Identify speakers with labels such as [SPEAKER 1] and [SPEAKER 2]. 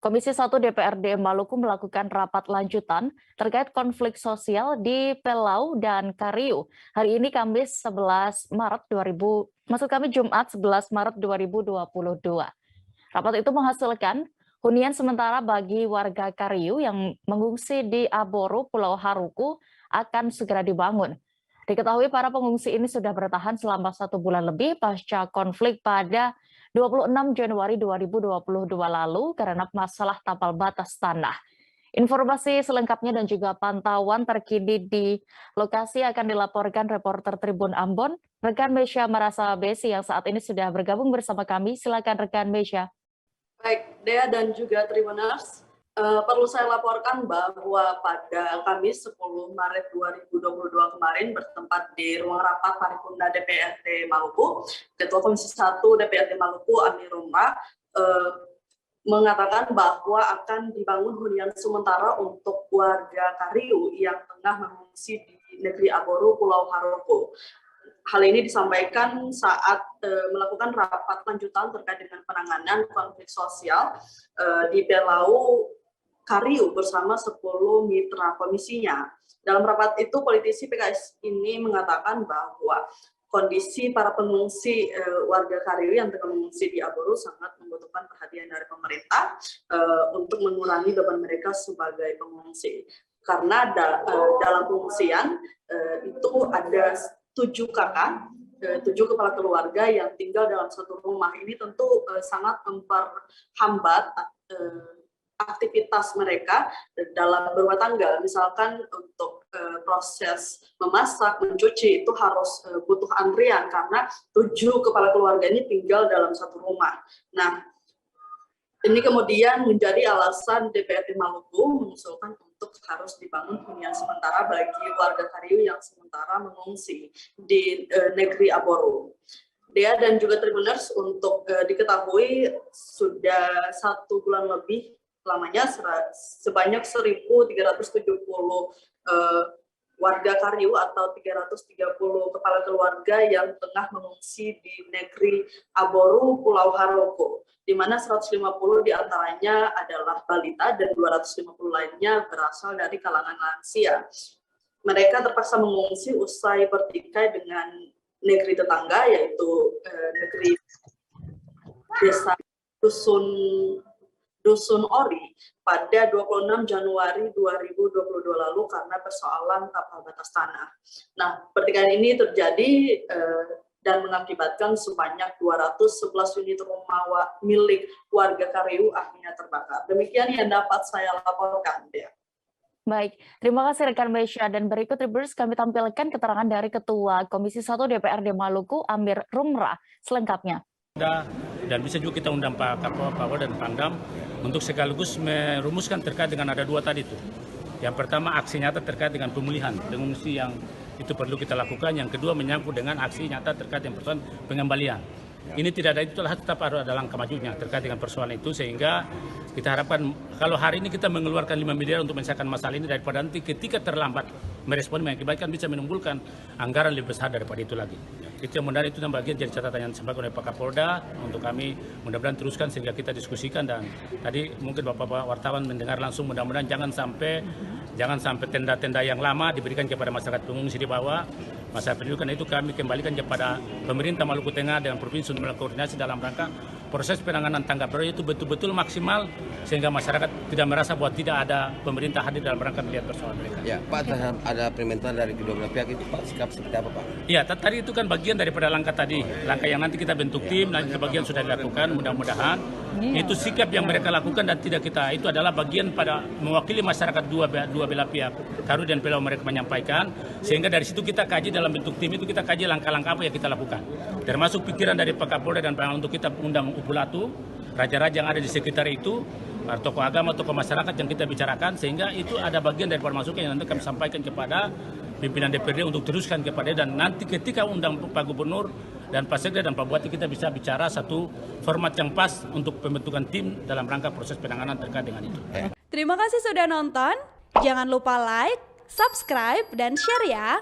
[SPEAKER 1] Komisi 1 DPRD Maluku melakukan rapat lanjutan terkait konflik sosial di Pelau dan Kariu. Hari ini Jumat 11 Maret 2022. Rapat itu menghasilkan hunian sementara bagi warga Kariu yang mengungsi di Aboru, Pulau Haruku akan segera dibangun. Diketahui para pengungsi ini sudah bertahan selama 1 bulan lebih pasca konflik pada 26 Januari 2022 lalu karena masalah tapal batas tanah. Informasi selengkapnya dan juga pantauan terkini di lokasi akan dilaporkan reporter Tribun Ambon, rekan Mesya Marasa Besi yang saat ini sudah bergabung bersama kami. Silakan rekan Mesya.
[SPEAKER 2] Baik, Dea dan juga Tribuners, perlu saya laporkan bahwa pada Kamis 10 Maret 2022 kemarin bertempat di ruang rapat paripurna DPRD Maluku, Ketua Komisi 1 DPRD Maluku Amir Rumrah mengatakan bahwa akan dibangun hunian sementara untuk warga Kariu yang tengah mengungsi di negeri Aboru, Pulau Haruku. Hal ini disampaikan saat melakukan rapat lanjutan terkait dengan penanganan konflik sosial di Pelau Kariu bersama 10 mitra komisinya. Dalam rapat itu, politisi PKS ini mengatakan bahwa kondisi para pengungsi warga Kariu yang tengah mengungsi di Aboru sangat membutuhkan perhatian dari pemerintah untuk mengurangi beban mereka sebagai pengungsi. Karena dalam pengungsian itu ada 7 kakak, 7 kepala keluarga yang tinggal dalam satu rumah. Ini tentu sangat memperhambat aktivitas mereka dalam berumah tangga. Misalkan untuk proses memasak, mencuci itu harus butuh antrian karena 7 kepala keluarga ini tinggal dalam satu rumah. Nah, ini kemudian menjadi alasan DPRD Maluku mengusulkan untuk harus dibangun hunian sementara bagi warga Kariu yang sementara mengungsi di negeri Aboru. Dea dan juga Tribuners, untuk diketahui sudah 1 bulan lebih lamanya sebanyak 1.370 warga Kariu atau 330 kepala keluarga yang tengah mengungsi di negeri Aboru, Pulau Haruku, di mana 150 diantaranya adalah balita dan 250 lainnya berasal dari kalangan lansia. Mereka terpaksa mengungsi usai bertikai dengan negeri tetangga, yaitu negeri desa Dusun Ori pada 26 Januari 2022 lalu karena persoalan tapal batas tanah. Nah, pertikaian ini terjadi dan mengakibatkan sebanyak 211 unit rumah milik warga Kariu akhirnya terbakar. Demikian yang dapat saya laporkan, Dea.
[SPEAKER 1] Baik, terima kasih rekan Mesya. Dan berikut Tribuners kami tampilkan keterangan dari Ketua Komisi 1 DPRD Maluku Amir Rumrah selengkapnya.
[SPEAKER 3] Dan bisa juga kita undang Pak Kapolda dan Pangdam untuk sekaligus merumuskan terkait dengan ada 2 tadi itu. Yang pertama aksi nyata terkait dengan pemulihan pengungsi yang itu perlu kita lakukan. Yang kedua menyangkut dengan aksi nyata terkait dengan persoalan pengembalian. Ini tidak ada, itulah tetap ada langkah majunya terkait dengan persoalan itu, sehingga kita harapkan kalau hari ini kita mengeluarkan 5 miliar untuk menyelesaikan masalah ini, daripada nanti ketika terlambat merespon mengakibatkan bisa menimbulkan anggaran lebih besar daripada itu lagi. Itu yang menarik, itu yang bagian jadi catatan yang disampaikan oleh Pak Kapolda untuk kami mudah-mudahan teruskan sehingga kita diskusikan. Dan tadi mungkin Bapak wartawan mendengar langsung, mudah-mudahan jangan sampai tenda-tenda yang lama diberikan kepada masyarakat pengungsi di bawah. Masalah pendidikan itu kami kembalikan kepada pemerintah Maluku Tengah dengan provinsi untuk melakukan koordinasi dalam rangka proses penanganan tanggap darurat itu betul-betul maksimal sehingga masyarakat tidak merasa bahwa tidak ada pemerintah hadir dalam rangka melihat persoalan mereka.
[SPEAKER 4] Ya, Pak, ada permintaan dari kedua belah pihak itu, Pak, sikap seperti apa, Pak?
[SPEAKER 3] Iya, tadi itu kan bagian daripada langkah tadi, langkah yang nanti kita bentuk tim, nanti sebagian sudah dilakukan, mudah-mudahan itu sikap yang mereka lakukan dan tidak kita, itu adalah bagian pada mewakili masyarakat dua belah pihak, Kariu dan Pelau mereka menyampaikan, sehingga dari situ kita kaji dalam bentuk tim itu kita kaji langkah-langkah apa yang kita lakukan, termasuk pikiran dari Pak Kapolda dan Pangdam untuk kita undang Upulatu, raja-raja yang ada di sekitar itu, tokoh agama, tokoh masyarakat yang kita bicarakan, sehingga itu ada bagian dari masukan yang nanti kami sampaikan kepada pimpinan DPRD untuk teruskan kepada, dan nanti ketika undang Pak Gubernur dan Pak Sekda dan Pak Bupati kita bisa bicara satu format yang pas untuk pembentukan tim dalam rangka proses penanganan terkait dengan itu.
[SPEAKER 5] Terima kasih sudah nonton, jangan lupa like, subscribe, dan share ya.